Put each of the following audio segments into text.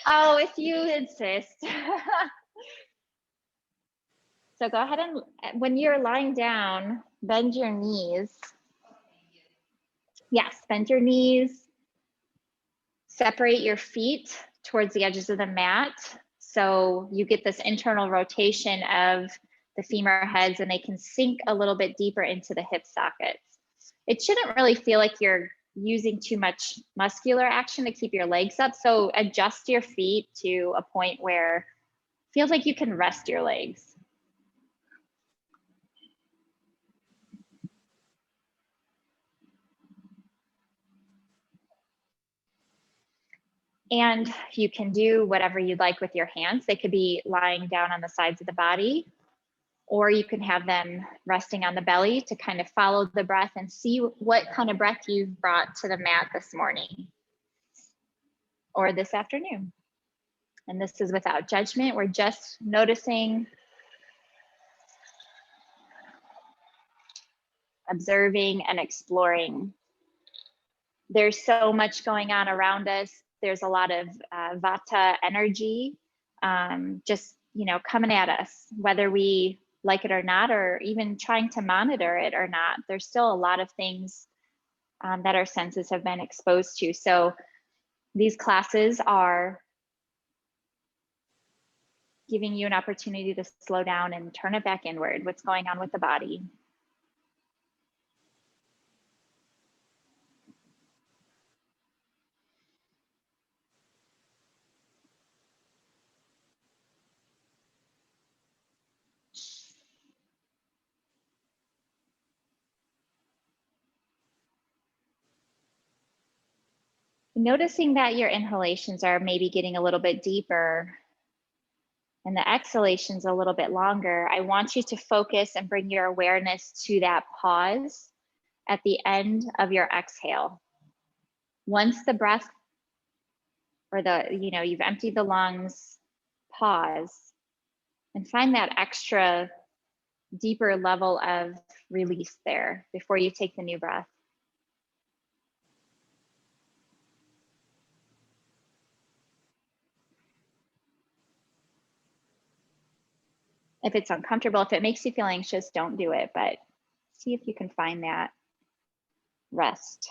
Oh, if you insist. So go ahead and when you're lying down, bend your knees. Yes, bend your knees. Separate your feet towards the edges of the mat. So you get this internal rotation of the femur heads and they can sink a little bit deeper into the hip sockets. It shouldn't really feel like you're using too much muscular action to keep your legs up. So adjust your feet to a point where it feels like you can rest your legs. And you can do whatever you'd like with your hands. They could be lying down on the sides of the body, or you can have them resting on the belly to kind of follow the breath and see what kind of breath you've brought to the mat this morning or this afternoon. And this is without judgment. We're just noticing, observing, and exploring. There's so much going on around us. There's a lot of Vata energy just, coming at us, whether we like it or not, or even trying to monitor it or not. There's still a lot of things that our senses have been exposed to. So these classes are giving you an opportunity to slow down and turn it back inward. What's going on with the body? Noticing that your inhalations are maybe getting a little bit deeper and the exhalations a little bit longer, I want you to focus and bring your awareness to that pause at the end of your exhale. Once the breath or you've emptied the lungs, pause and find that extra deeper level of release there before you take the new breath. If it's uncomfortable, if it makes you feel anxious, don't do it, but see if you can find that rest.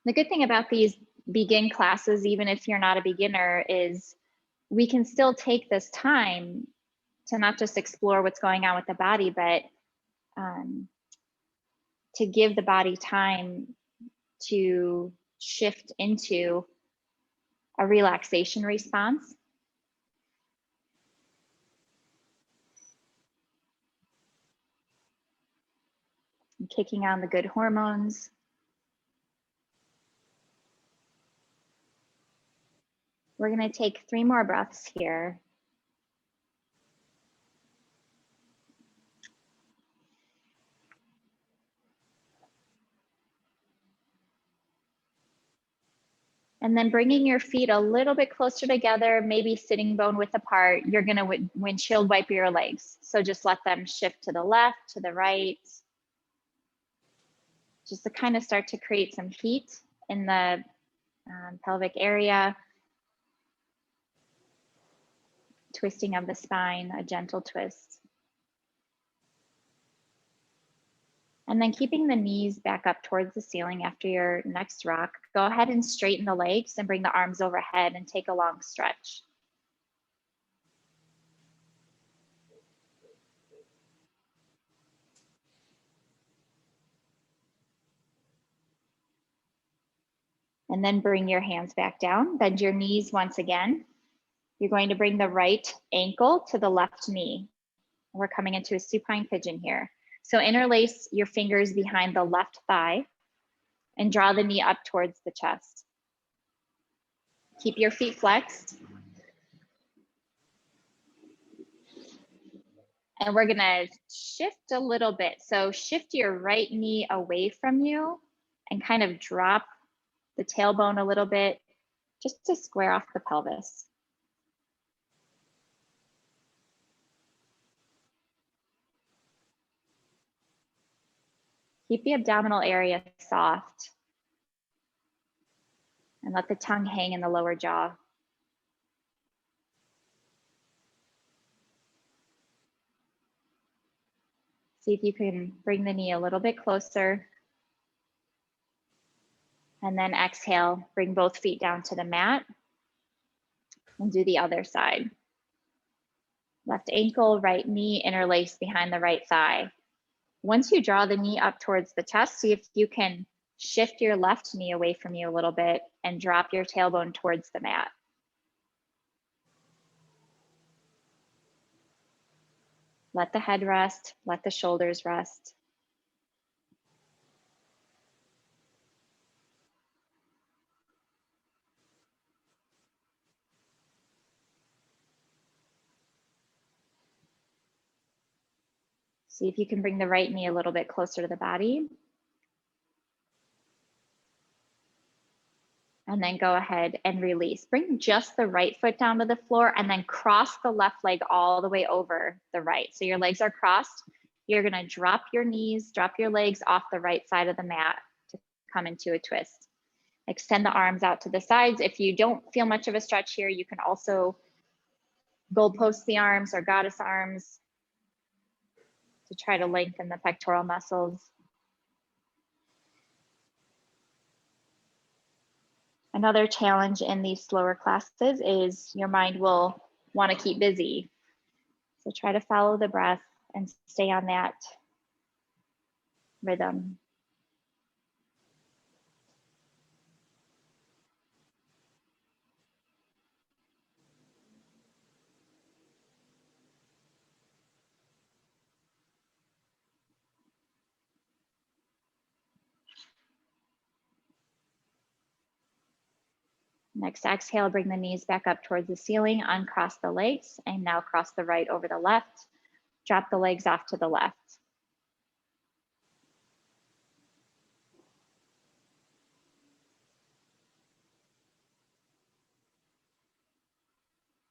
The good thing about these begin classes, even if you're not a beginner, is we can still take this time to not just explore what's going on with the body, but to give the body time to shift into a relaxation response. And kicking on the good hormones. We're going to take 3 more breaths here. And then bringing your feet a little bit closer together, maybe sitting bone width apart, you're going to windshield wipe your legs. So just let them shift to the left, to the right, just to kind of start to create some heat in the pelvic area. Twisting of the spine, a gentle twist. And then keeping the knees back up towards the ceiling after your next rock. Go ahead and straighten the legs and bring the arms overhead and take a long stretch. And then bring your hands back down, bend your knees once again. You're going to bring the right ankle to the left knee. We're coming into a supine pigeon here. So interlace your fingers behind the left thigh and draw the knee up towards the chest. Keep your feet flexed. And we're gonna shift a little bit. So shift your right knee away from you and kind of drop the tailbone a little bit, just to square off the pelvis. Keep the abdominal area soft and let the tongue hang in the lower jaw. See if you can bring the knee a little bit closer. And then exhale, bring both feet down to the mat and do the other side. Left ankle, right knee interlaced behind the right thigh. Once you draw the knee up towards the chest, see if you can shift your left knee away from you a little bit and drop your tailbone towards the mat. Let the head rest, let the shoulders rest. See if you can bring the right knee a little bit closer to the body. And then go ahead and release. Bring just the right foot down to the floor and then cross the left leg all the way over the right. So your legs are crossed. You're gonna drop your knees, drop your legs off the right side of the mat to come into a twist. Extend the arms out to the sides. If you don't feel much of a stretch here, you can also goalpost the arms or goddess arms to try to lengthen the pectoral muscles. Another challenge in these slower classes is your mind will want to keep busy. So try to follow the breath and stay on that rhythm. Next exhale, bring the knees back up towards the ceiling, uncross the legs, and now cross the right over the left. Drop the legs off to the left.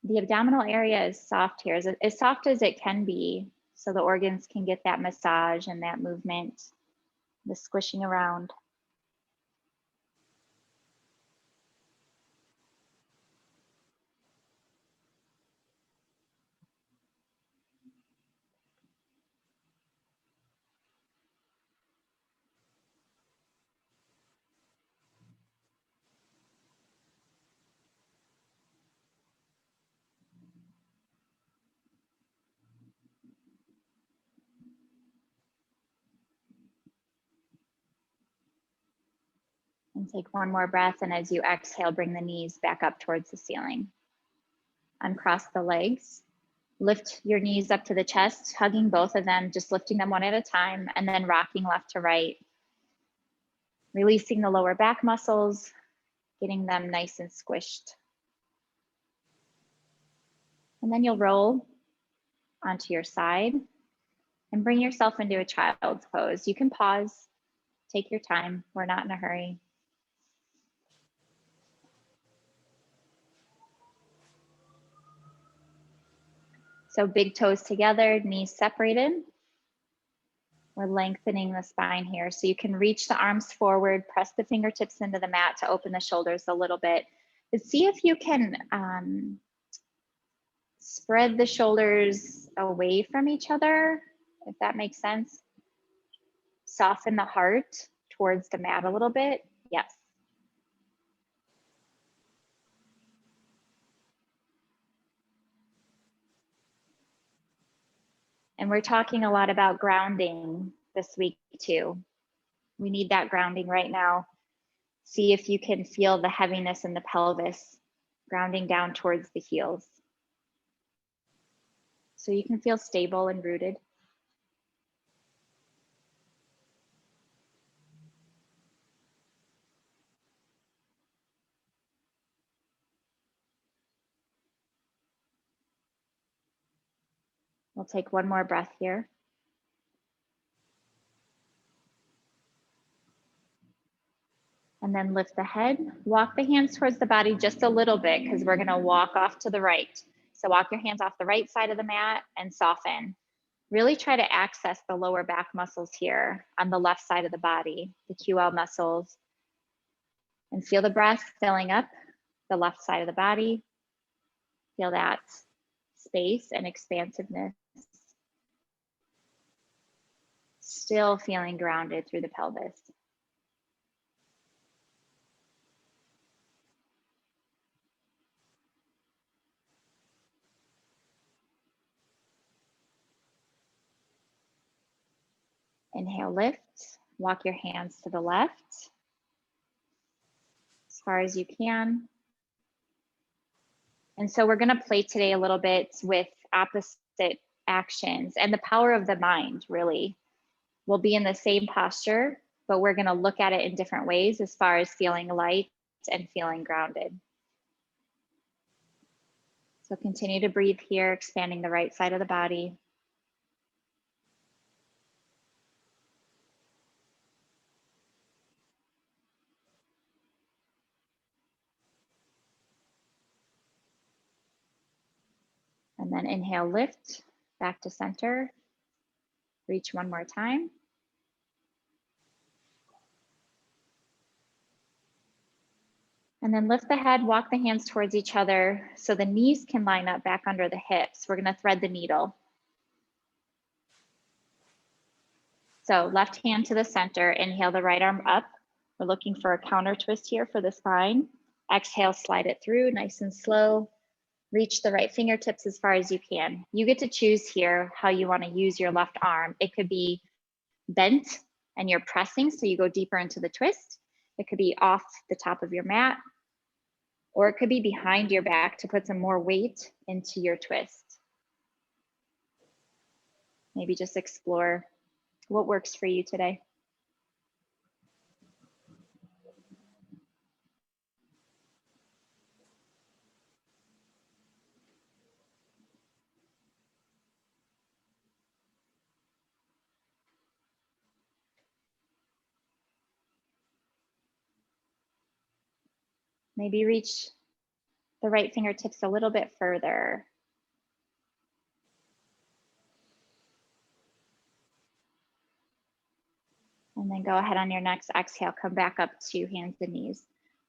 The abdominal area is soft here, as soft as it can be, so the organs can get that massage and that movement, the squishing around. And take one more breath, and as you exhale, bring the knees back up towards the ceiling. Uncross the legs. Lift your knees up to the chest, hugging both of them, just lifting them one at a time, and then rocking left to right. Releasing the lower back muscles, getting them nice and squished. And then you'll roll onto your side and bring yourself into a child's pose. You can pause, take your time. We're not in a hurry. So big toes together, knees separated. We're lengthening the spine here. So you can reach the arms forward, press the fingertips into the mat to open the shoulders a little bit. But see if you can spread the shoulders away from each other, if that makes sense. Soften the heart towards the mat a little bit. Yes. And we're talking a lot about grounding this week too. We need that grounding right now. See if you can feel the heaviness in the pelvis, grounding down towards the heels. So you can feel stable and rooted. We'll take one more breath here. And then lift the head, walk the hands towards the body just a little bit because we're gonna walk off to the right. So walk your hands off the right side of the mat and soften. Really try to access the lower back muscles here on the left side of the body, the QL muscles, and feel the breath filling up the left side of the body. Feel that space and expansiveness. Still feeling grounded through the pelvis. Inhale, lift. Walk your hands to the left as far as you can. And so we're going to play today a little bit with opposite actions and the power of the mind, really. We'll be in the same posture, but we're going to look at it in different ways as far as feeling light and feeling grounded. So continue to breathe here, expanding the right side of the body. And then inhale, lift, back to center. Reach one more time. And then lift the head, walk the hands towards each other so the knees can line up back under the hips. We're going to thread the needle. So left hand to the center, inhale the right arm up. We're looking for a counter twist here for the spine. Exhale, slide it through nice and slow. Reach the right fingertips as far as you can. You get to choose here how you want to use your left arm. It could be bent and you're pressing so you go deeper into the twist. It could be off the top of your mat, or it could be behind your back to put some more weight into your twist. Maybe just explore what works for you today. Maybe reach the right fingertips a little bit further. And then go ahead on your next exhale, come back up to hands and knees.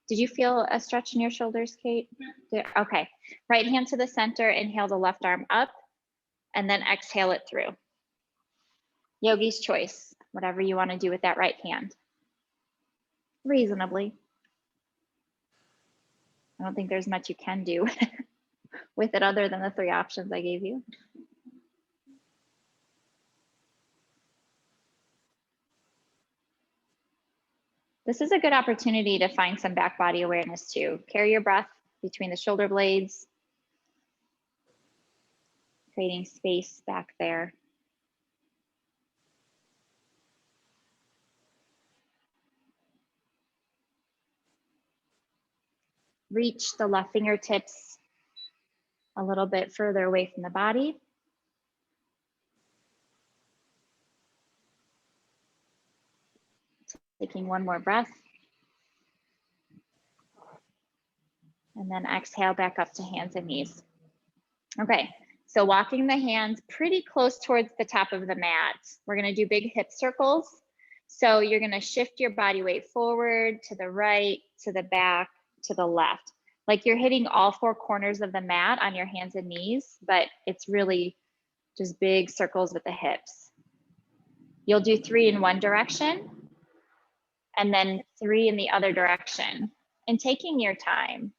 Did you feel a stretch in your shoulders, Kate? Okay, right hand to the center, inhale the left arm up, and then exhale it through. Yogi's choice, whatever you want to do with that right hand. Reasonably. I don't think there's much you can do with it other than the 3 options I gave you. This is a good opportunity to find some back body awareness too. Carry your breath between the shoulder blades, creating space back there. Reach the left fingertips a little bit further away from the body. Taking one more breath. And then exhale back up to hands and knees. Okay, so walking the hands pretty close towards the top of the mat. We're gonna do big hip circles. So you're gonna shift your body weight forward, to the right, to the back, to the left. Like you're hitting all 4 corners of the mat on your hands and knees, but it's really just big circles with the hips. You'll do 3 in one direction and then 3 in the other direction, and taking your time.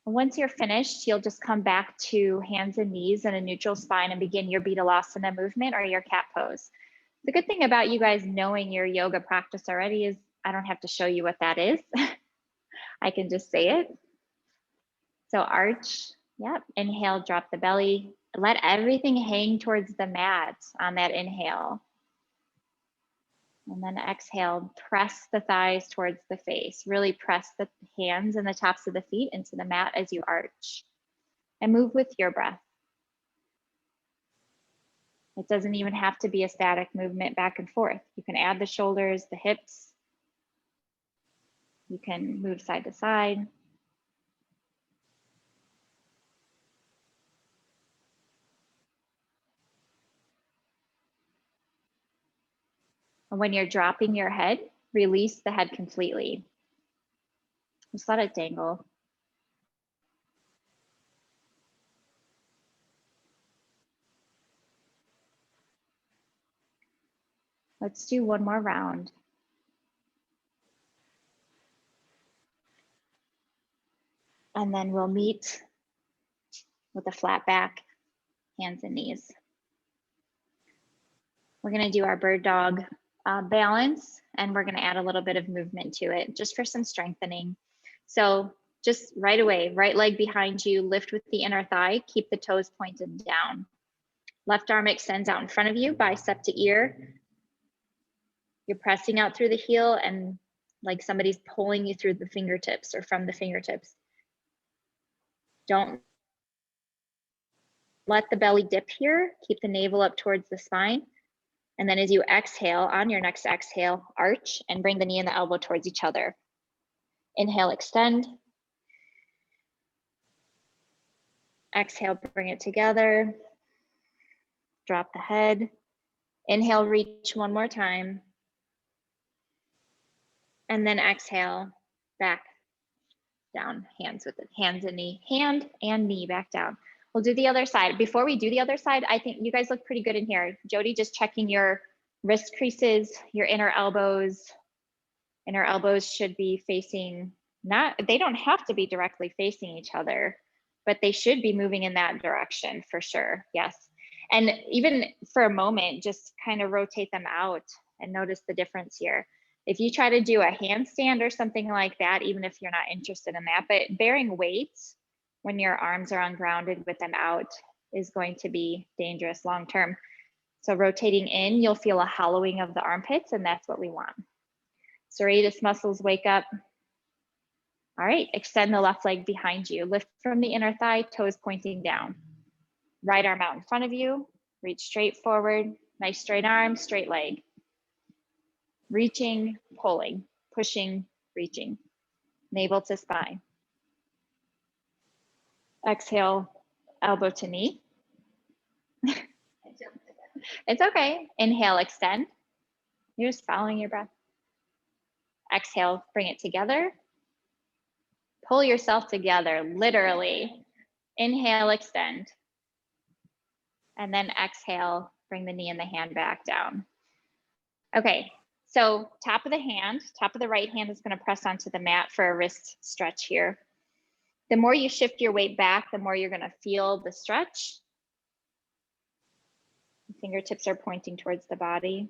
Once you're finished, you'll just come back to hands and knees in a neutral spine and begin your Betalasana movement or your cat pose. The good thing about you guys knowing your yoga practice already is I don't have to show you what that is. I can just say it. So arch, yep, inhale, drop the belly. Let everything hang towards the mat on that inhale. And then exhale, press the thighs towards the face. Really press the hands and the tops of the feet into the mat as you arch. And move with your breath. It doesn't even have to be a static movement back and forth. You can add the shoulders, the hips. You can move side to side. And when you're dropping your head, release the head completely. Just let it dangle. Let's do one more round. And then we'll meet with a flat back, hands and knees. We're gonna do our bird dog balance, and we're gonna add a little bit of movement to it just for some strengthening. So just right away, right leg behind you, lift with the inner thigh, keep the toes pointed down. Left arm extends out in front of you, bicep to ear. You're pressing out through the heel and like somebody's pulling you through the fingertips or from the fingertips. Don't let the belly dip here. Keep the navel up towards the spine. And then as you exhale, on your next exhale, arch and bring the knee and the elbow towards each other. Inhale, extend. Exhale, bring it together. Drop the head. Inhale, reach one more time. And then exhale, back down, hands and knee, hand and knee back down. We'll do the other side. Before we do the other side, I think you guys look pretty good in here. Jody, just checking your wrist creases, your inner elbows. Inner elbows should be facing, they don't have to be directly facing each other, but they should be moving in that direction for sure, yes. And even for a moment, just kind of rotate them out and notice the difference here. If you try to do a handstand or something like that, even if you're not interested in that, but bearing weights when your arms are ungrounded with them out is going to be dangerous long-term. So rotating in, you'll feel a hollowing of the armpits, and that's what we want. Serratus muscles wake up. All right, extend the left leg behind you. Lift from the inner thigh, toes pointing down. Right arm out in front of you. Reach straight forward. Nice straight arm, straight leg. Reaching, pulling, pushing, reaching. Navel to spine. Exhale, elbow to knee. It's okay. Inhale, extend. You're just following your breath. Exhale, bring it together. Pull yourself together, literally. Inhale, extend. And then exhale, bring the knee and the hand back down. Okay, so top of the right hand is gonna press onto the mat for a wrist stretch here. The more you shift your weight back, the more you're gonna feel the stretch. The fingertips are pointing towards the body.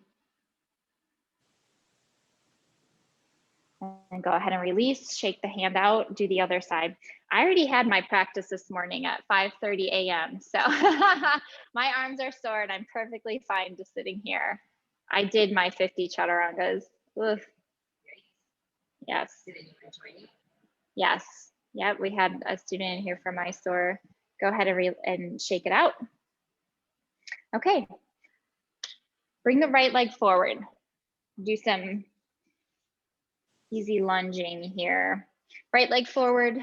And go ahead and release, shake the hand out, do the other side. I already had my practice this morning at 5:30 a.m. So my arms are sore and I'm perfectly fine just sitting here. I did my 50 chaturangas. Oof. Yes. Yes. Yep. We had a student in here from Mysore. Go ahead and shake it out. Okay. Bring the right leg forward. Do some easy lunging here. Right leg forward.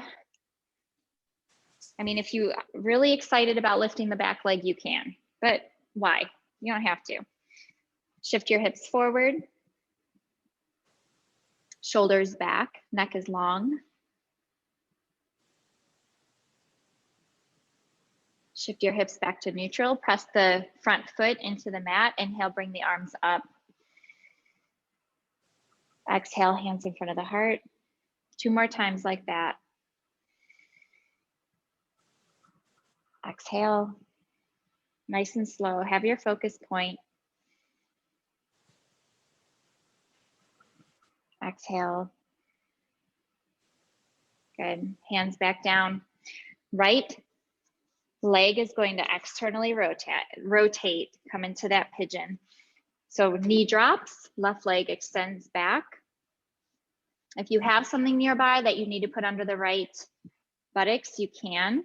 I mean, if you're really excited about lifting the back leg, you can, but why? You don't have to. Shift your hips forward. Shoulders back, neck is long. Shift your hips back to neutral. Press the front foot into the mat. Inhale, bring the arms up. Exhale, hands in front of the heart. 2 more times like that. Exhale, nice and slow. Have your focus point. Exhale. Good. Hands back down. Right leg is going to externally rotate, come into that pigeon. So knee drops, left leg extends back. If you have something nearby that you need to put under the right buttocks, you can.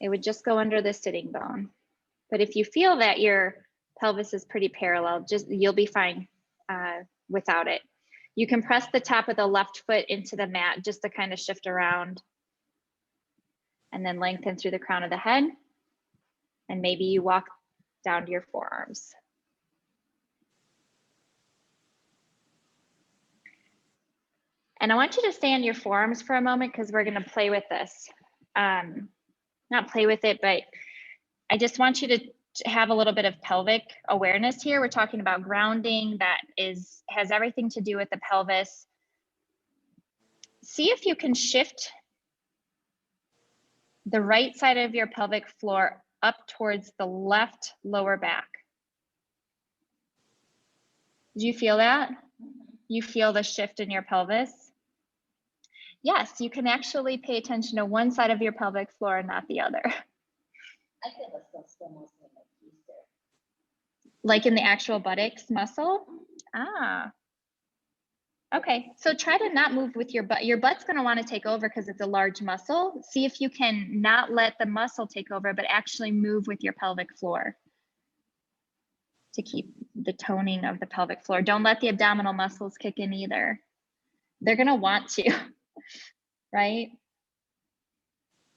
It would just go under the sitting bone. But if you feel that your pelvis is pretty parallel, you'll be fine without it. You can press the top of the left foot into the mat just to kind of shift around, and then lengthen through the crown of the head. And maybe you walk down to your forearms. And I want you to stay on your forearms for a moment because we're going to play with this. Not play with it, but I just want you to have a little bit of pelvic awareness here. We're talking about grounding that has everything to do with the pelvis. See if you can shift the right side of your pelvic floor up towards the left lower back. Do you feel that? You feel the shift in your pelvis? Yes, you can actually pay attention to one side of your pelvic floor and not the other. I feel it's still mostly in the keister. Like in the actual buttocks muscle? Ah. Okay, so try to not move with your butt. Your butt's going to want to take over because it's a large muscle. See if you can not let the muscle take over, but actually move with your pelvic floor to keep the toning of the pelvic floor. Don't let the abdominal muscles kick in either. They're going to want to, right?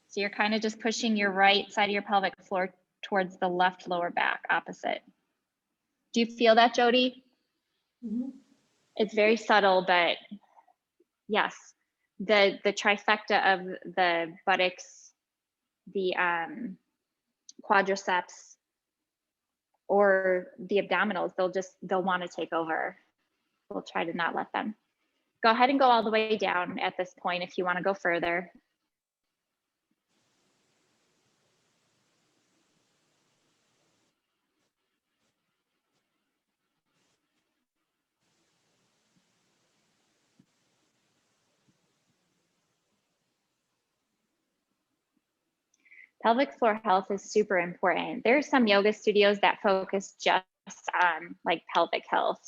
So you're kind of just pushing your right side of your pelvic floor towards the left lower back, opposite. Do you feel that, Jody? Mm-hmm. It's very subtle, but yes, the trifecta of the buttocks, the quadriceps, or the abdominals, they'll want to take over. We'll try to not let them. Go ahead and go all the way down at this point if you want to go further. Pelvic floor health is super important. There are some yoga studios that focus just on like pelvic health.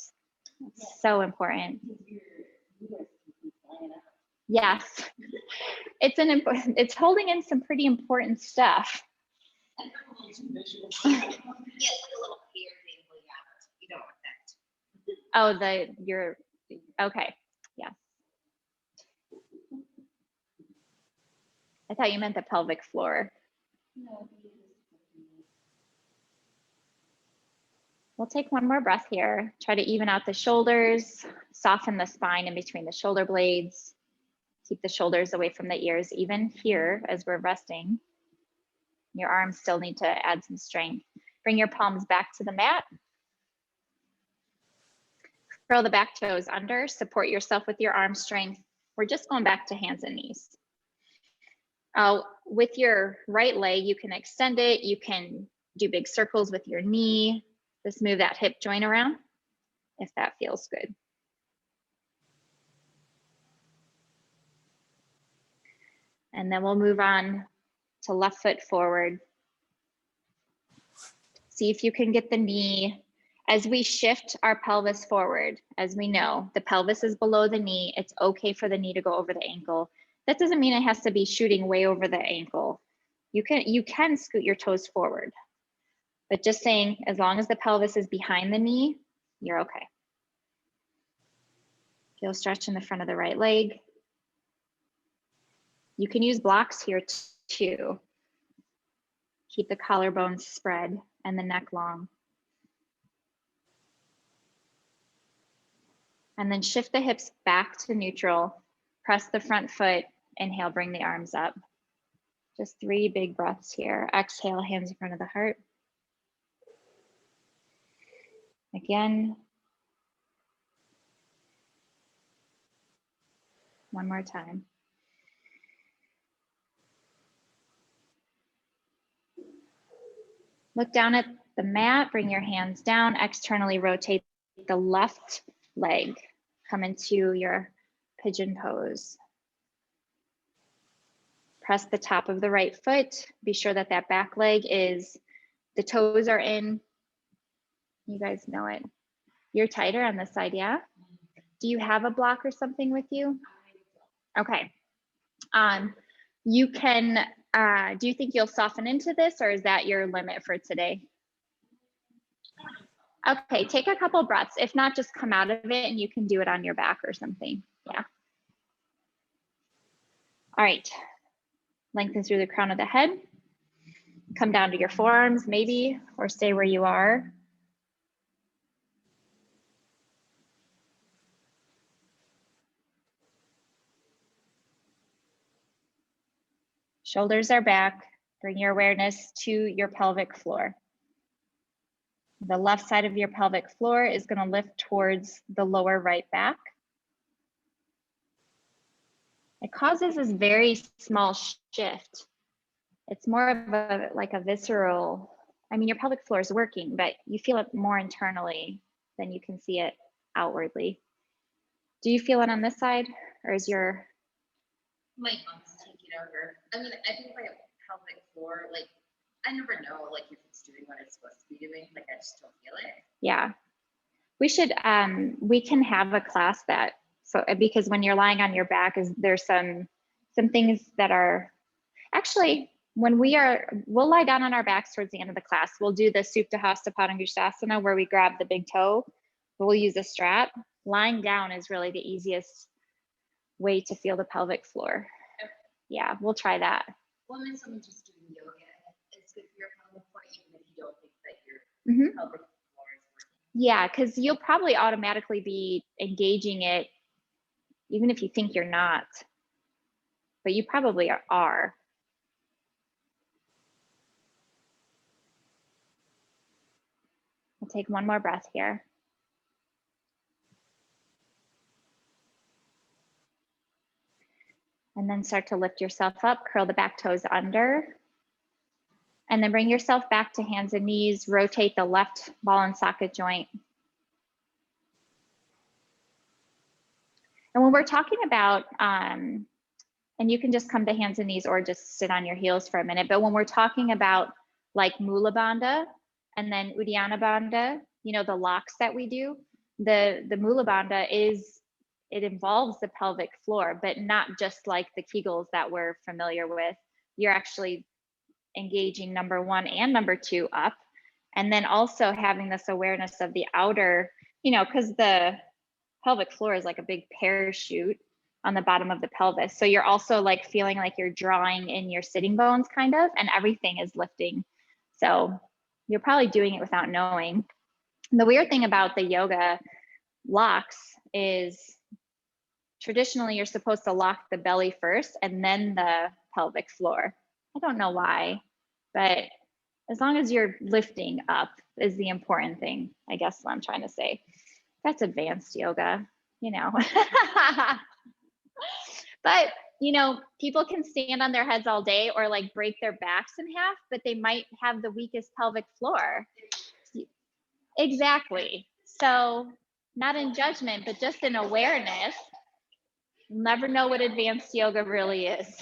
It's so important. Yes, it's holding in some pretty important stuff. Yeah, it's like a little hair thing going out. You don't want that. Oh, okay. Yeah. I thought you meant the pelvic floor. No. We'll take one more breath here. Try to even out the shoulders, soften the spine in between the shoulder blades. Keep the shoulders away from the ears, even here as we're resting. Your arms still need to add some strength. Bring your palms back to the mat. Curl the back toes under, support yourself with your arm strength. We're just going back to hands and knees. With your right leg, you can extend it. You can do big circles with your knee. Just move that hip joint around if that feels good. And then we'll move on to left foot forward. See if you can get the knee. As we shift our pelvis forward, as we know, the pelvis is below the knee. It's okay for the knee to go over the ankle. That doesn't mean it has to be shooting way over the ankle. You can scoot your toes forward, but just saying, as long as the pelvis is behind the knee, you're okay. Feel stretch in the front of the right leg. You can use blocks here too. Keep the collarbones spread and the neck long. And then shift the hips back to neutral. Press the front foot. Inhale, bring the arms up. Just 3 big breaths here. Exhale, hands in front of the heart. Again. One more time. Look down at the mat, bring your hands down, externally rotate the left leg. Come into your pigeon pose. Press the top of the right foot. Be sure that that back leg the toes are in. You guys know it. You're tighter on this side, yeah? Do you have a block or something with you? Okay. You can, do you think you'll soften into this, or is that your limit for today? Okay, take a couple breaths. If not, just come out of it and you can do it on your back or something. Yeah. All right. Lengthen through the crown of the head. Come down to your forearms maybe, or stay where you are. Shoulders are back. Bring your awareness to your pelvic floor. The left side of your pelvic floor is going to lift towards the lower right back. It causes this very small shift. It's more of a like a visceral, I mean, your pelvic floor is working, but you feel it more internally than you can see it outwardly. Do you feel it on this side, or is your... My mom's taking over. I mean, I think my pelvic floor, like, I never know, like, if it's doing what it's supposed to be doing. Like, I just don't feel it. Yeah. We should, we can have a class that, so because when you're lying on your back, there's some things that are, actually, when we'll lie down on our backs towards the end of the class. We'll do the Supta Hasta Padangusthasana where we grab the big toe, but we'll use a strap. Lying down is really the easiest way to feel the pelvic floor. Okay. Yeah, we'll try that. Well, when someone just doing yoga, it's good for your pelvic floor, even if you don't think that your pelvic floor is working. Yeah, because you'll probably automatically be engaging it, even if you think you're not, but you probably are. We'll take one more breath here. And then start to lift yourself up, curl the back toes under. And then bring yourself back to hands and knees, rotate the left ball and socket joint. And when we're talking about, and you can just come to hands and knees or just sit on your heels for a minute, but when we're talking about like Mula Bandha and then Uddiyana Bandha, you know, the locks that we do, the Mula Bandha it involves the pelvic floor, but not just like the Kegels that we're familiar with. You're actually engaging number 1 and number 2 up. And then also having this awareness of the outer, you know, because the pelvic floor is like a big parachute on the bottom of the pelvis. So you're also like feeling like you're drawing in your sitting bones kind of, and everything is lifting. So you're probably doing it without knowing. And the weird thing about the yoga locks is traditionally you're supposed to lock the belly first and then the pelvic floor. I don't know why, but as long as you're lifting up is the important thing, I guess what I'm trying to say. That's advanced yoga, you know. But, you know, people can stand on their heads all day or like break their backs in half, but they might have the weakest pelvic floor. Exactly. So not in judgment, but just in awareness. You'll never know what advanced yoga really is.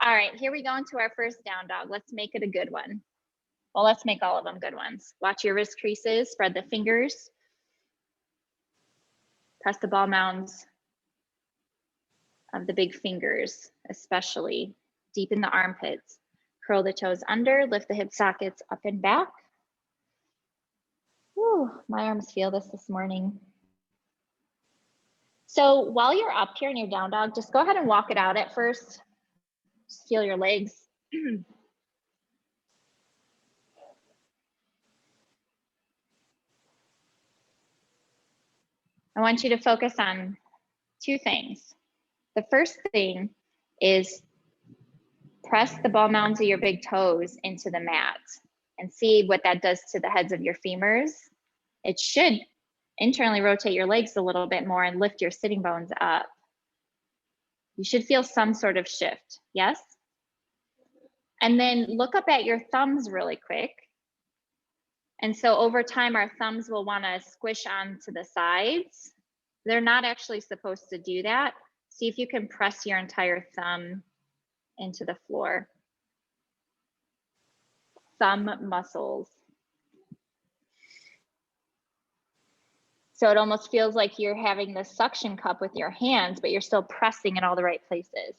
All right, here we go into our first down dog. Let's make it a good one. Well, let's make all of them good ones. Watch your wrist creases, spread the fingers. Press the ball mounds of the big fingers, especially deep in the armpits. Curl the toes under, lift the hip sockets up and back. Whew, my arms feel this morning. So while you're up here in your down dog, just go ahead and walk it out at first. Just feel your legs. I want you to focus on 2 things. The first thing is press the ball mounds of your big toes into the mat and see what that does to the heads of your femurs. It should internally rotate your legs a little bit more and lift your sitting bones up. You should feel some sort of shift, yes? And then look up at your thumbs really quick. And so over time, our thumbs will want to squish onto the sides. They're not actually supposed to do that. See if you can press your entire thumb into the floor. Thumb muscles. So it almost feels like you're having this suction cup with your hands, but you're still pressing in all the right places.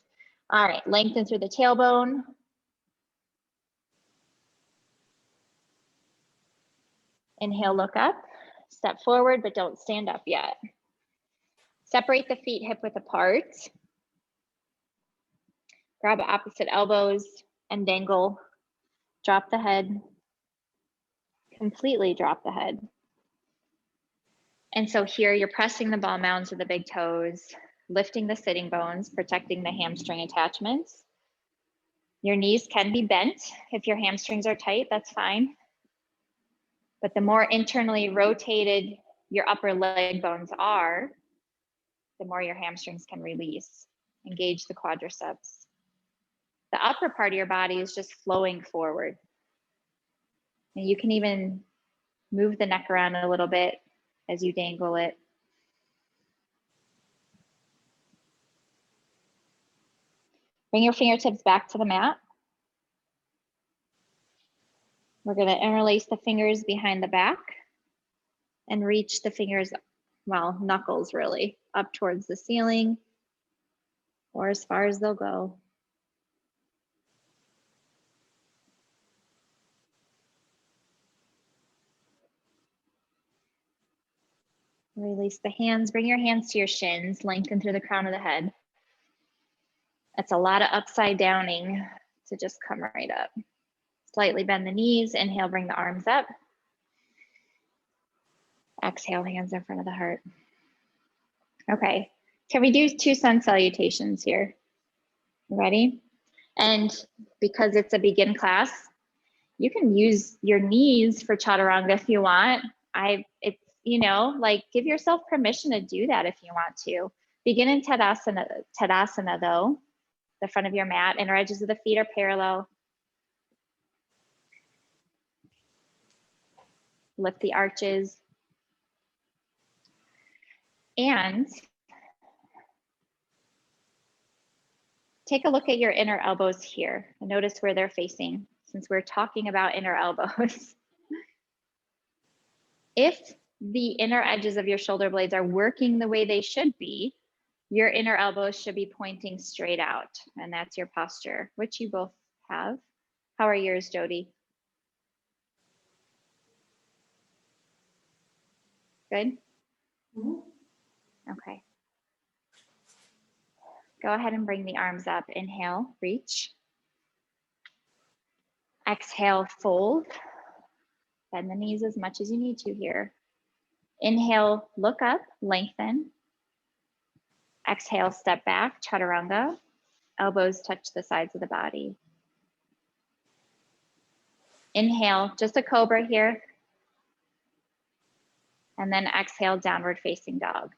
All right, lengthen through the tailbone. Inhale, look up, step forward, but don't stand up yet. Separate the feet hip width apart. Grab opposite elbows and dangle. Drop the head. Completely drop the head. And so here you're pressing the ball mounds of the big toes, lifting the sitting bones, protecting the hamstring attachments. Your knees can be bent. If your hamstrings are tight, that's fine. But the more internally rotated your upper leg bones are, the more your hamstrings can release. Engage the quadriceps. The upper part of your body is just flowing forward. And you can even move the neck around a little bit as you dangle it. Bring your fingertips back to the mat. We're going to interlace the fingers behind the back and reach the fingers, well, knuckles really, up towards the ceiling or as far as they'll go. Release the hands, bring your hands to your shins, lengthen through the crown of the head. That's a lot of upside downing to just come right up. Slightly bend the knees, inhale, bring the arms up. Exhale, hands in front of the heart. Okay, can we do 2 sun salutations here? Ready? And because it's a begin class, you can use your knees for chaturanga if you want. It's, you know, like give yourself permission to do that if you want to. Begin in Tadasana though. The front of your mat, inner edges of the feet are parallel. Lift the arches. And take a look at your inner elbows here and notice where they're facing since we're talking about inner elbows. If the inner edges of your shoulder blades are working the way they should be, your inner elbows should be pointing straight out, and that's your posture, which you both have. How are yours, Jody? Good? Okay. Go ahead and bring the arms up. Inhale, reach. Exhale, fold. Bend the knees as much as you need to here. Inhale, look up, lengthen. Exhale, step back, chaturanga. Elbows touch the sides of the body. Inhale, just a cobra here. And then exhale, downward facing dog.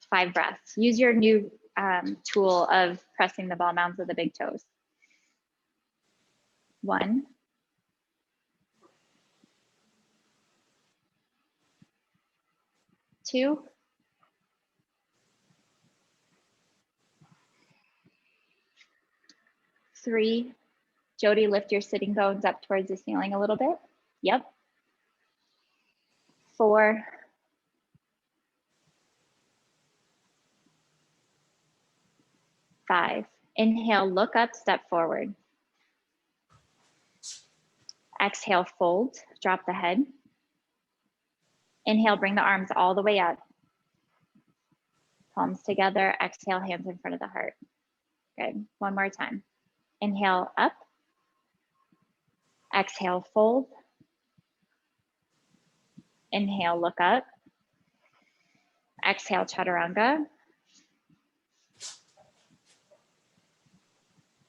5 breaths. Use your new tool of pressing the ball mounds of the big toes. 1. 2. 3. Jody, lift your sitting bones up towards the ceiling a little bit. Yep. 4. 5. Inhale, look up, step forward. Exhale, fold, drop the head. Inhale, bring the arms all the way up. Palms together, exhale, hands in front of the heart. Good, 1 more time. Inhale, up. Exhale, fold. Inhale, look up. Exhale, chaturanga.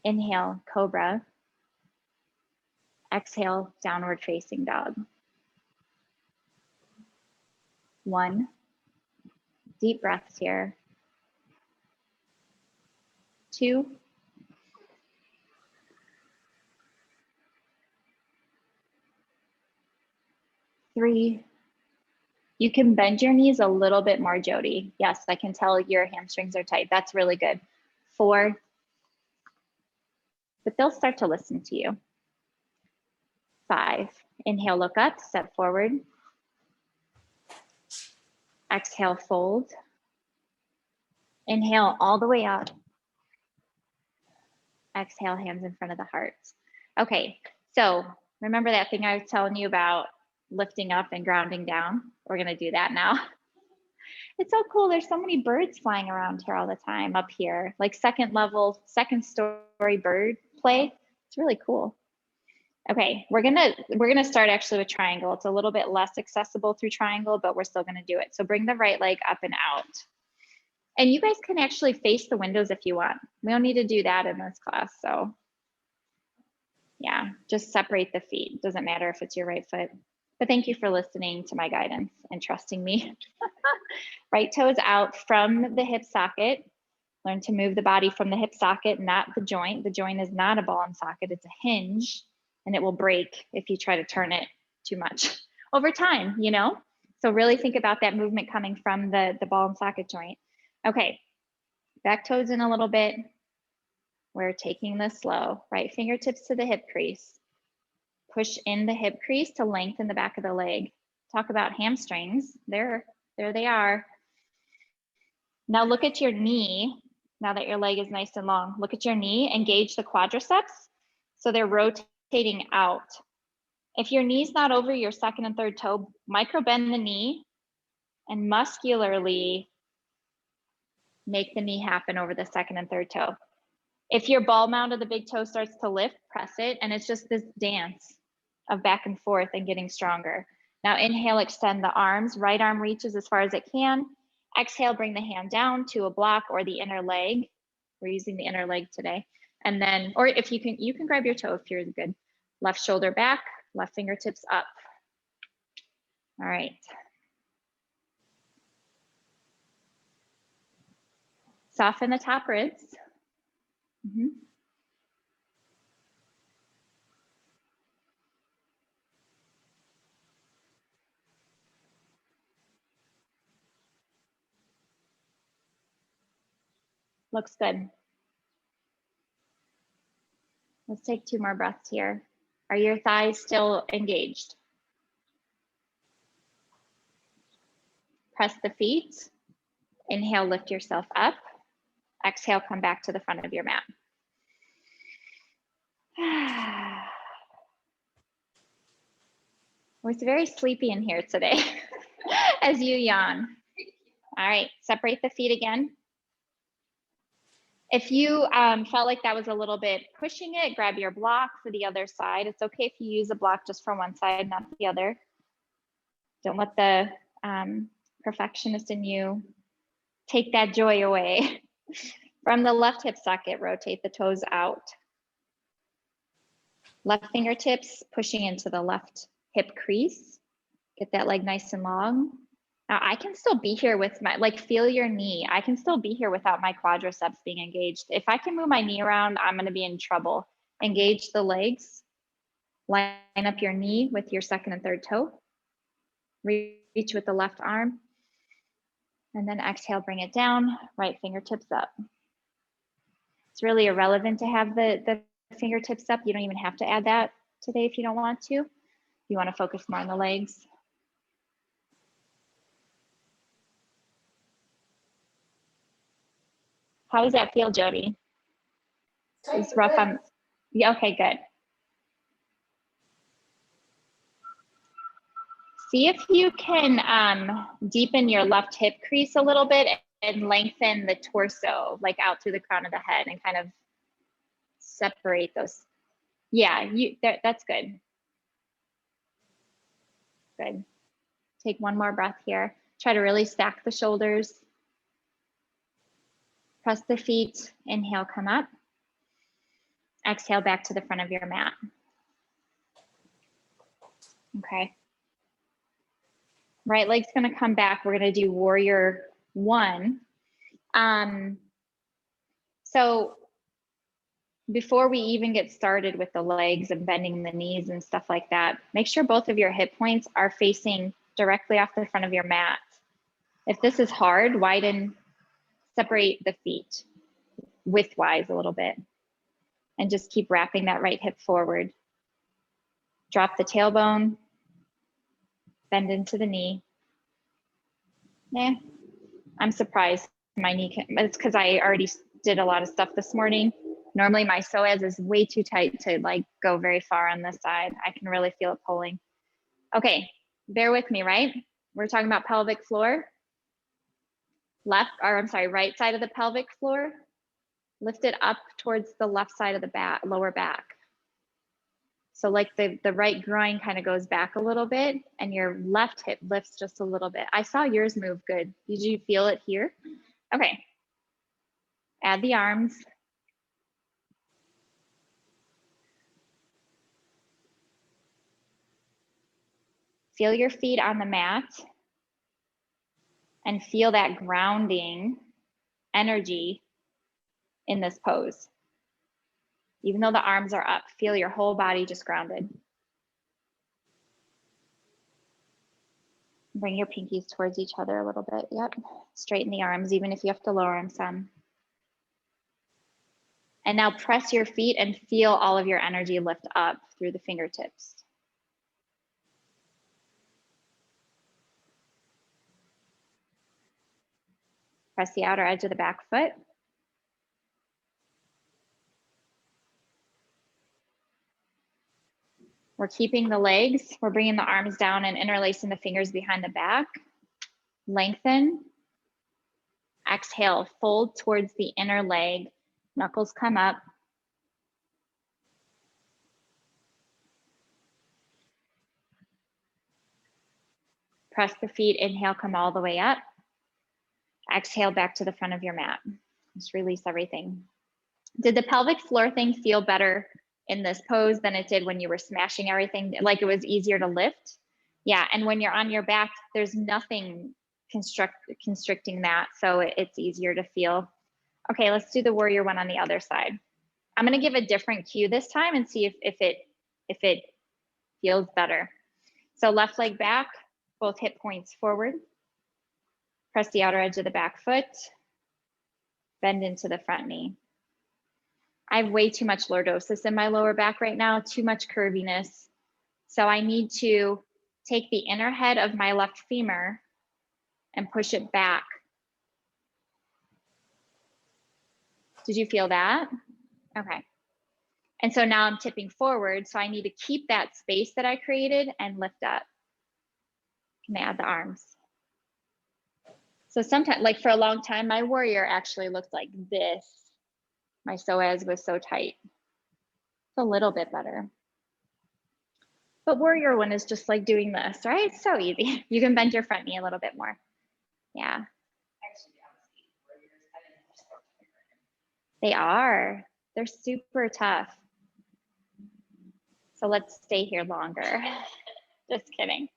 Inhale, cobra. Exhale, downward facing dog. 1. Deep breaths here. 2. 3. You can bend your knees a little bit more, Jody. Yes, I can tell your hamstrings are tight. That's really good. 4. But they'll start to listen to you. 5. Inhale, look up, step forward. Exhale, fold. Inhale all the way up. Exhale, hands in front of the heart. Okay, so remember that thing I was telling you about lifting up and grounding down. We're gonna do that now. It's so cool. There's so many birds flying around here all the time up here, like second story bird play. It's really cool. Okay, we're gonna start actually with triangle. It's a little bit less accessible through triangle, but we're still gonna do it. So bring the right leg up and out. And you guys can actually face the windows if you want. We don't need to do that in this class. So yeah, just separate the feet. Doesn't matter if it's your right foot. But thank you for listening to my guidance and trusting me. Right toes out from the hip socket. Learn to move the body from the hip socket, not the joint. The joint is not a ball and socket, it's a hinge, and it will break if you try to turn it too much over time, you know? So really think about that movement coming from the ball and socket joint. Okay, back toes in a little bit. We're taking this slow. Right fingertips to the hip crease. Push in the hip crease to lengthen the back of the leg. Talk about hamstrings. There they are. Now look at your knee. Now that your leg is nice and long, look at your knee, engage the quadriceps. So they're rotating out. If your knee's not over your second and third toe, micro bend the knee and muscularly make the knee happen over the second and third toe. If your ball mound of the big toe starts to lift, press it, and it's just this dance of back and forth and getting stronger. Now inhale, extend the arms, right arm reaches as far as it can. Exhale, bring the hand down to a block or the inner leg. We're using the inner leg today. And then, or if you can grab your toe if you're good. Left shoulder back, left fingertips up. All right. Soften the top ribs. Looks good. Let's take 2 more breaths here. Are your thighs still engaged? Press the feet. Inhale, lift yourself up. Exhale, come back to the front of your mat. It's very sleepy in here today as you yawn. All right, separate the feet again. If you felt like that was a little bit pushing it, grab your block for the other side. It's okay if you use a block just for one side, not the other. Don't let the perfectionist in you take that joy away. From the left hip socket, rotate the toes out. Left fingertips pushing into the left hip crease. Get that leg nice and long. Now I can still be here with my, feel your knee. I can still be here without my quadriceps being engaged. If I can move my knee around, I'm gonna be in trouble. Engage the legs. Line up your knee with your second and third toe. Reach with the left arm. And then exhale, bring it down, right fingertips up. It's really irrelevant to have the fingertips up. You don't even have to add that today if you don't want to. You want to focus more on the legs. How does that feel, Jody? It's rough on, yeah, okay, good. See if you can deepen your left hip crease a little bit and lengthen the torso, like out through the crown of the head and kind of separate those. Yeah, that's good. Good. Take one more breath here. Try to really stack the shoulders. Press the feet, inhale, come up. Exhale back to the front of your mat. Okay. Right leg's gonna come back. We're gonna do warrior 1. So before we even get started with the legs and bending the knees and stuff like that, make sure both of your hip points are facing directly off the front of your mat. If this is hard, widen, separate the feet widthwise a little bit and just keep wrapping that right hip forward. Drop the tailbone, bend into the knee. Yeah, I'm surprised my knee can, it's because I already did a lot of stuff this morning. Normally my psoas is way too tight to like go very far on this side. I can really feel it pulling. Okay, bear with me, right? We're talking about pelvic floor. Left, or I'm sorry, right side of the pelvic floor. Lift it up towards the left side of the back, lower back. So like the right groin kind of goes back a little bit and your left hip lifts just a little bit. I saw yours move good. Did you feel it here? Okay. Add the arms. Feel your feet on the mat and feel that grounding energy in this pose. Even though the arms are up, feel your whole body just grounded. Bring your pinkies towards each other a little bit. Yep. Straighten the arms, even if you have to lower them some. And now press your feet and feel all of your energy lift up through the fingertips. Press the outer edge of the back foot. We're keeping the legs. We're bringing the arms down and interlacing the fingers behind the back. Lengthen. Exhale, fold towards the inner leg. Knuckles come up. Press the feet, inhale, come all the way up. Exhale back to the front of your mat. Just release everything. Did the pelvic floor thing feel better in this pose than it did when you were smashing everything? Like it was easier to lift? Yeah, and when you're on your back, there's nothing constricting that, so it's easier to feel. Okay, let's do the warrior one on the other side. I'm gonna give a different cue this time and see if it feels better. So left leg back, both hip points forward. Press the outer edge of the back foot. Bend into the front knee. I have way too much lordosis in my lower back right now, too much curviness. So I need to take the inner head of my left femur and push it back. Did you feel that? Okay. And so now I'm tipping forward, so I need to keep that space that I created and lift up. Can I add the arms? So sometimes, like for a long time, my warrior actually looked like this. My psoas was so tight. It's a little bit better. But warrior one is just like doing this, right? So easy. You can bend your front knee a little bit more. Yeah. They are. They're super tough. So let's stay here longer. Just kidding.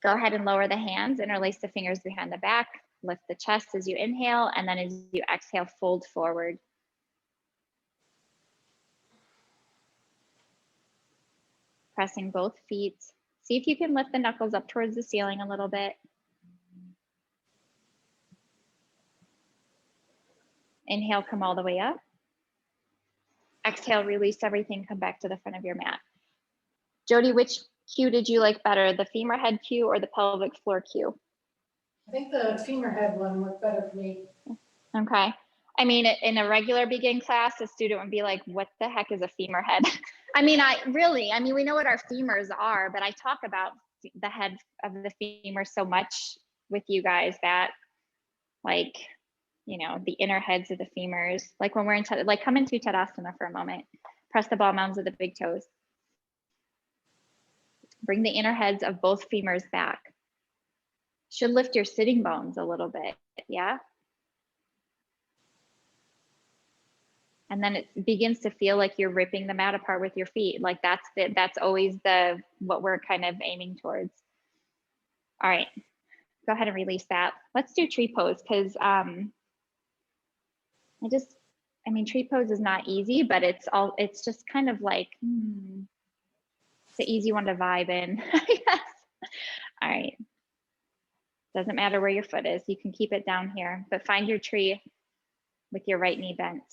Go ahead and lower the hands, interlace the fingers behind the back, lift the chest as you inhale, and then as you exhale, fold forward. Pressing both feet. See if you can lift the knuckles up towards the ceiling a little bit. Inhale, come all the way up. Exhale, release everything, come back to the front of your mat. Jody, which cue did you like better, the femur head cue or the pelvic floor cue? I think the femur head one worked better for me. Okay. I mean, in a regular begin class, a student would be like, what the heck is a femur head? I mean, we know what our femurs are, but I talk about the head of the femur so much with you guys that like, you know, the inner heads of the femurs, like when we're in, like come into Tadasana for a moment, press the ball mounds of the big toes. Bring the inner heads of both femurs back. Should lift your sitting bones a little bit, yeah? And then it begins to feel like you're ripping the mat apart with your feet. Like that's always what we're kind of aiming towards. All right, go ahead and release that. Let's do tree pose because tree pose is not easy, but it's just kind of like, it's an easy one to vibe in, I guess. All right. Doesn't matter where your foot is. You can keep it down here, but find your tree with your right knee bent.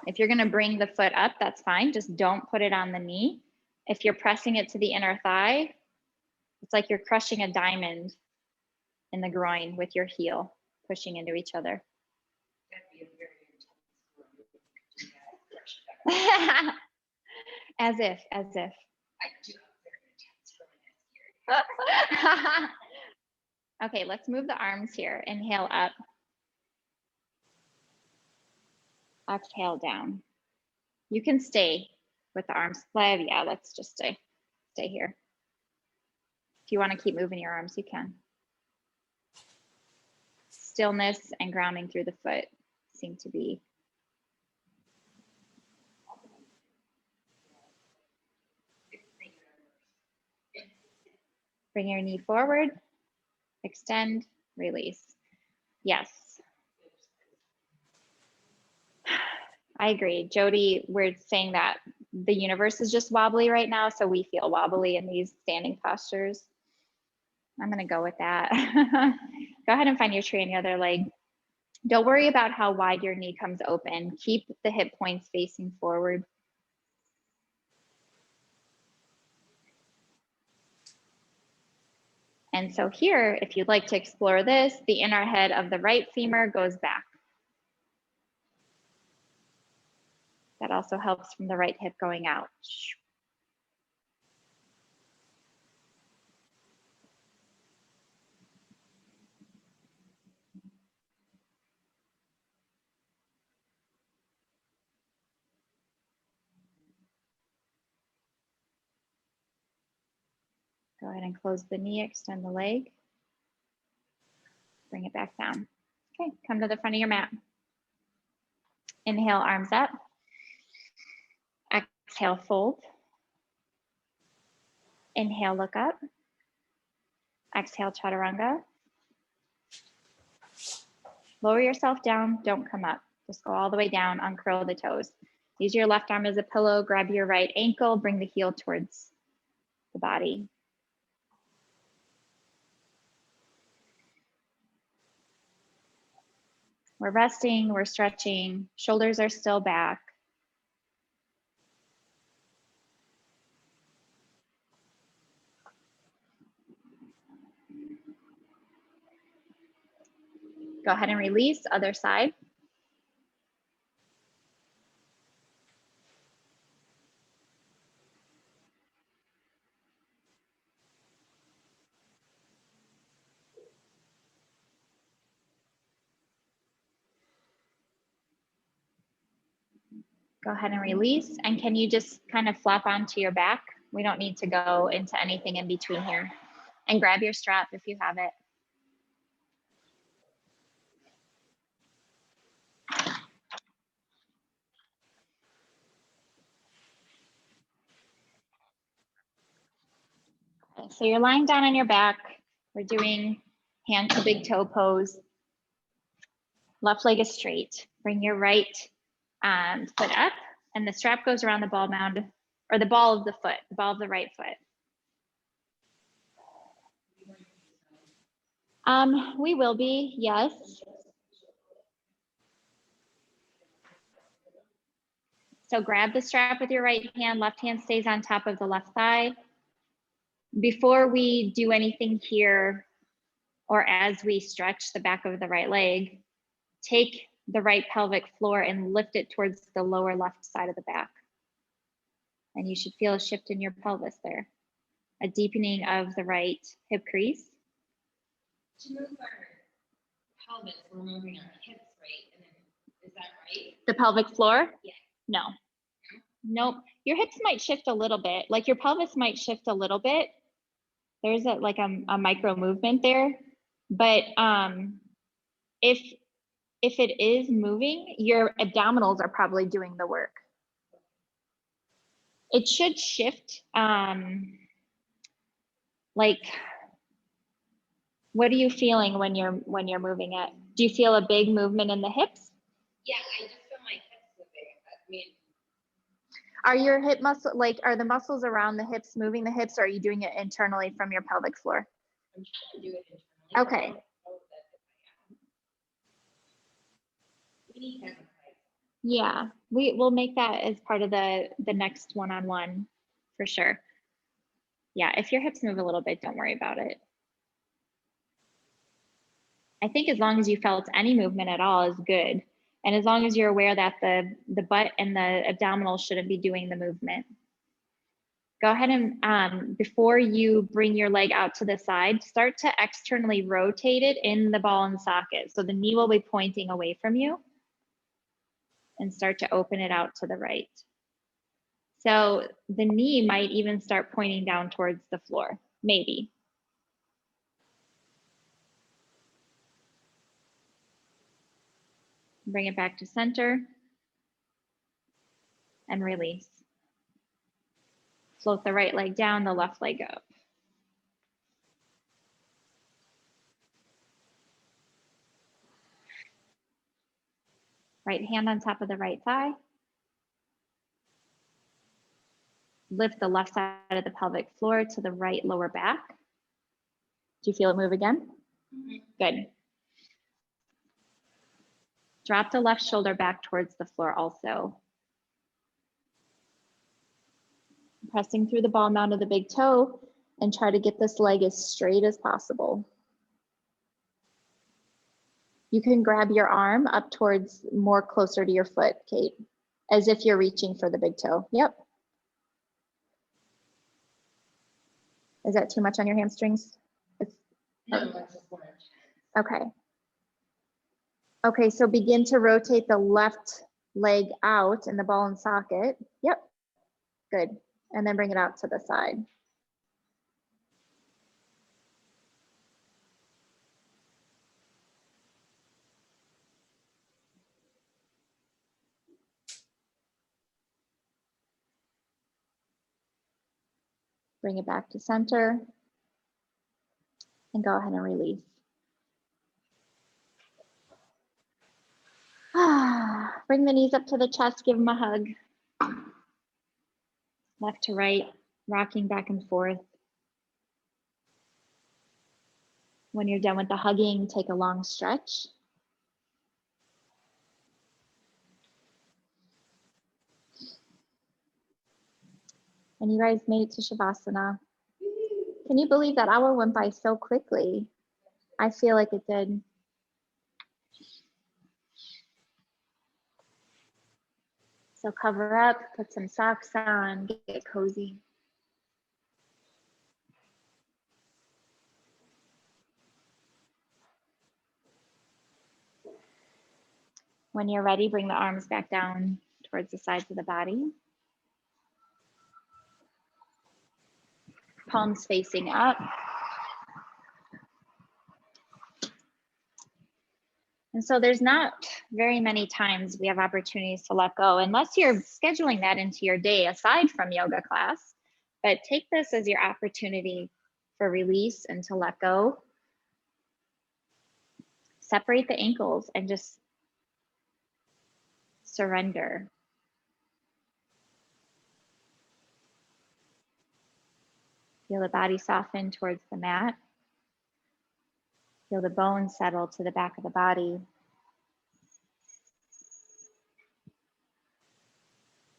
If you're gonna bring the foot up, that's fine. Just don't put it on the knee. If you're pressing it to the inner thigh, it's like you're crushing a diamond in the groin with your heel, pushing into each other. As if. I do have very intense feeling. Okay, let's move the arms here. Inhale up. Exhale down. You can stay with the arms. Yeah, let's just stay here. If you want to keep moving your arms, you can. Stillness and grounding through the foot seem to be. Bring your knee forward, extend, release. Yes. I agree. Jody, we're saying that the universe is just wobbly right now, so we feel wobbly in these standing postures. I'm gonna go with that. Go ahead and find your tree on the other leg. Don't worry about how wide your knee comes open. Keep the hip points facing forward. And so here, if you'd like to explore this, the inner head of the right femur goes back. That also helps from the right hip going out. Go ahead and close the knee, extend the leg. Bring it back down. Okay, come to the front of your mat. Inhale, arms up. Exhale, fold. Inhale, look up. Exhale, chaturanga. Lower yourself down, don't come up. Just go all the way down, uncurl the toes. Use your left arm as a pillow, grab your right ankle, bring the heel towards the body. We're resting, we're stretching, shoulders are still back. Go ahead and release, other side. Go ahead and release. And can you just kind of flop onto your back? We don't need to go into anything in between here. And grab your strap if you have it. Okay, so you're lying down on your back. We're doing hand to big toe pose. Left leg is straight. Bring your right foot up, and the strap goes around the ball mound, or the ball of the foot, the ball of the right foot. We will be, yes. So grab the strap with your right hand, left hand stays on top of the left thigh. Before we do anything here, or as we stretch the back of the right leg, take the right pelvic floor and lift it towards the lower left side of the back. And you should feel a shift in your pelvis there. A deepening of the right hip crease. To move our pelvis, we're moving our hips, right? And then, is that right? The pelvic floor? Yeah. No. Nope. Your hips might shift a little bit. Like your pelvis might shift a little bit. There's a micro movement there. But if it is moving, your abdominals are probably doing the work. It should shift. Like, what are you feeling when you're moving it? Do you feel a big movement in the hips? Yeah, I just feel my hips moving. I mean, Are your hip muscle, like, are the muscles around the hips moving the hips, or are you doing it internally from your pelvic floor? I'm trying to do it internally. Okay. We need to have a fight. Yeah, we'll make that as part of the next one-on-one for sure. Yeah, if your hips move a little bit, don't worry about it. I think as long as you felt any movement at all is good. And as long as you're aware that the butt and the abdominals shouldn't be doing the movement. Go ahead and before you bring your leg out to the side, start to externally rotate it in the ball and socket. So the knee will be pointing away from you and start to open it out to the right. So the knee might even start pointing down towards the floor, maybe. Bring it back to center and release. Float the right leg down, the left leg up. Right hand on top of the right thigh. Lift the left side of the pelvic floor to the right lower back. Do you feel it move again? Good. Drop the left shoulder back towards the floor also. Pressing through the ball mound of the big toe and try to get this leg as straight as possible. You can grab your arm up towards more closer to your foot, Kate, as if you're reaching for the big toe. Yep. Is that too much on your hamstrings? No, that's just one. Okay. Okay, so begin to rotate the left leg out in the ball and socket. Yep, good. And then bring it out to the side. Bring it back to center and go ahead and release. Bring the knees up to the chest, give them a hug. Left to right, rocking back and forth. When you're done with the hugging, take a long stretch. And you guys made it to Shavasana. Can you believe that hour went by so quickly? I feel like it did. So cover up, put some socks on, get cozy. When you're ready, bring the arms back down towards the sides of the body. Palms facing up. And so there's not very many times we have opportunities to let go unless you're scheduling that into your day aside from yoga class. But take this as your opportunity for release and to let go. Separate the ankles and just surrender. Feel the body soften towards the mat. Feel the bones settle to the back of the body.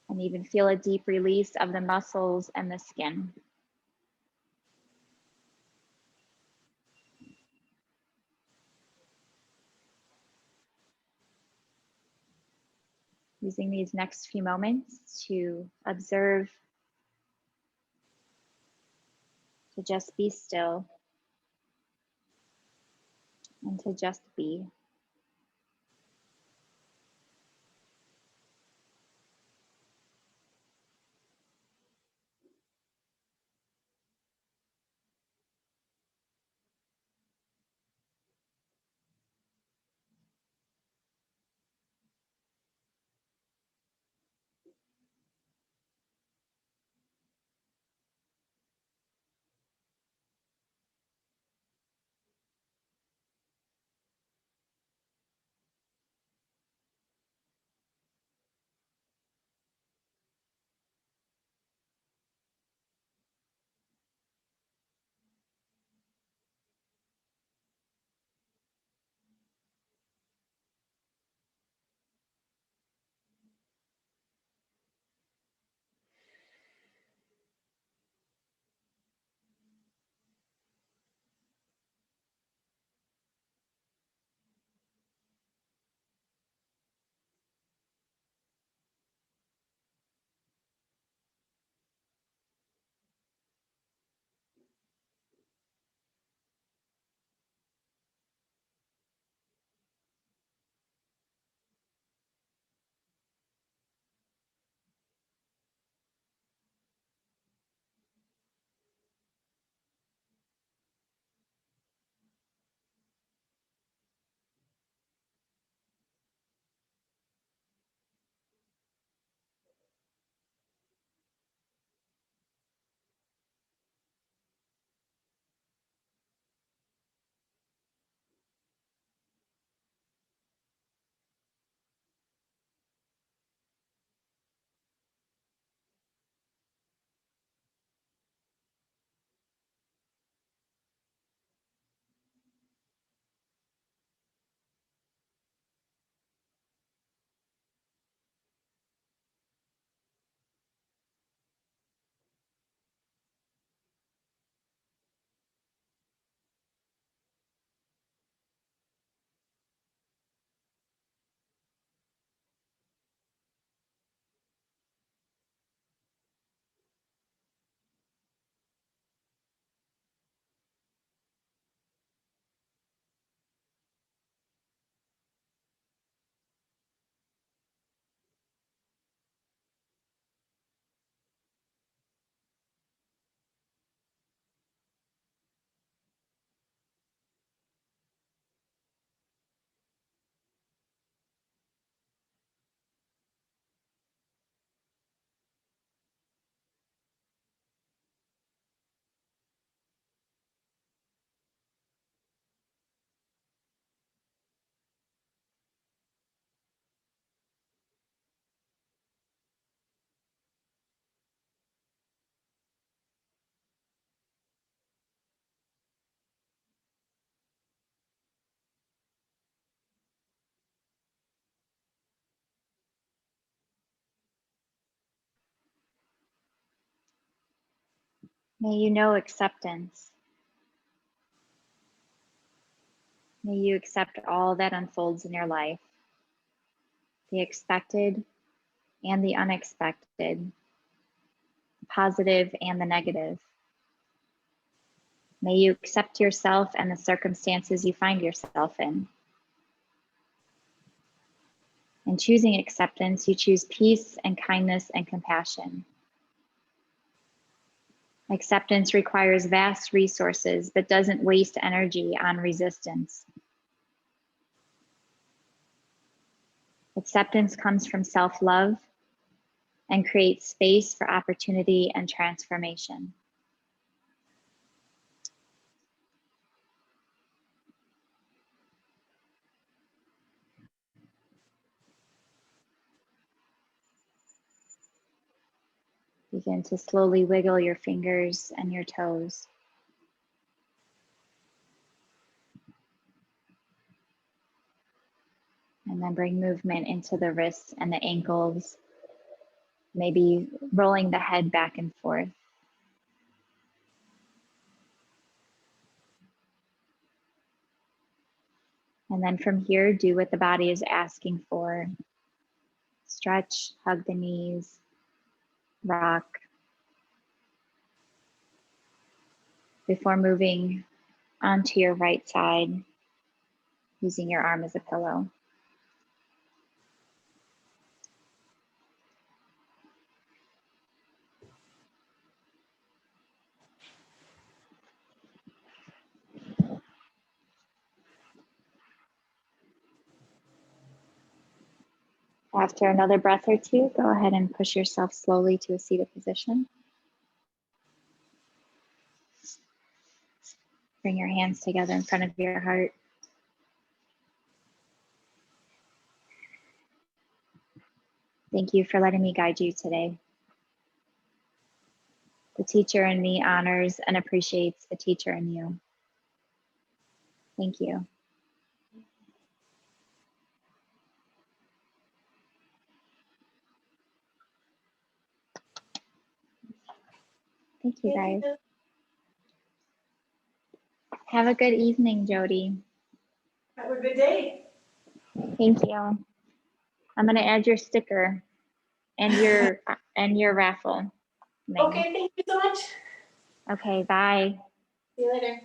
And even feel a deep release of the muscles and the skin. Using these next few moments to observe, to just be still, and to just be. May you know acceptance. May you accept all that unfolds in your life, the expected and the unexpected, the positive and the negative. May you accept yourself and the circumstances you find yourself in. In choosing acceptance, you choose peace and kindness and compassion. Acceptance requires vast resources, but doesn't waste energy on resistance. Acceptance comes from self-love and creates space for opportunity and transformation. Begin to slowly wiggle your fingers and your toes. And then bring movement into the wrists and the ankles, maybe rolling the head back and forth. And then from here, do what the body is asking for. Stretch, hug the knees, rock. Before moving onto your right side, using your arm as a pillow. After another breath or two, go ahead and push yourself slowly to a seated position. Bring your hands together in front of your heart. Thank you for letting me guide you today. The teacher in me honors and appreciates the teacher in you. Thank you. Thank you, guys. Have a good evening, Jody. Have a good day. Thank you. I'm gonna add your sticker and your raffle name. Okay, thank you so much. Okay, bye. See you later.